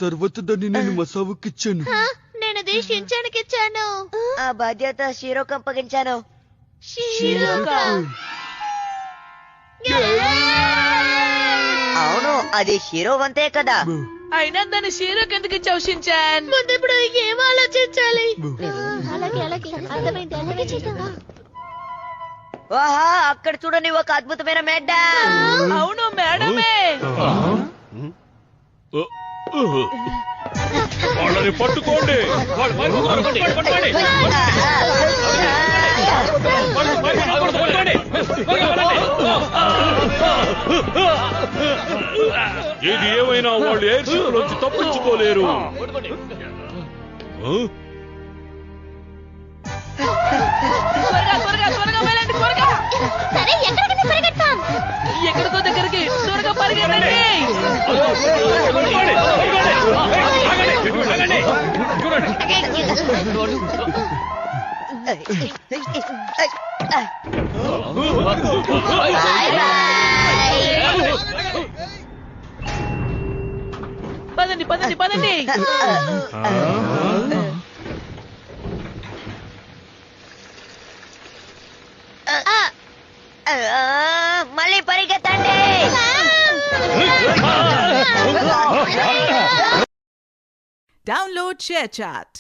తర్వాత దాన్ని నేను మసావుకిచ్చాను. నేనది షించానికి ఇచ్చాను. ఆ బాధ్యత షీరోకి అప్పగించాను. అవును, అది షీరో వంతే కదా. అయినా దాన్ని షీరోకి ఎందుకు ఇచ్చావు షించాన్? ముందు ఇప్పుడు ఏం ఆలోచించాలి? అలాగే అలాగే అర్థమైంది, అలాగే చేద్దాం. వాహా, అక్కడ చూడని ఒక అద్భుతమైన మేడ్డ. అవును మేడమే. వాళ్ళని పట్టుకోండి. ఏది ఏమైనా వాళ్ళు ఎయిర్ షిప్ నుంచి తప్పించుకోలేరు. త్వరగా త్వరగా త్వరగా వెళ్ళండి, త్వరగా. సరే, ఎక్కడికి పరిగెడతాం? ఎక్కడికో దగ్గరికి త్వరగా పరిగెత్తండి. పదండి పదండి పదండి. మళ్ళీ పరిగెత్తండి. Download ShareChat.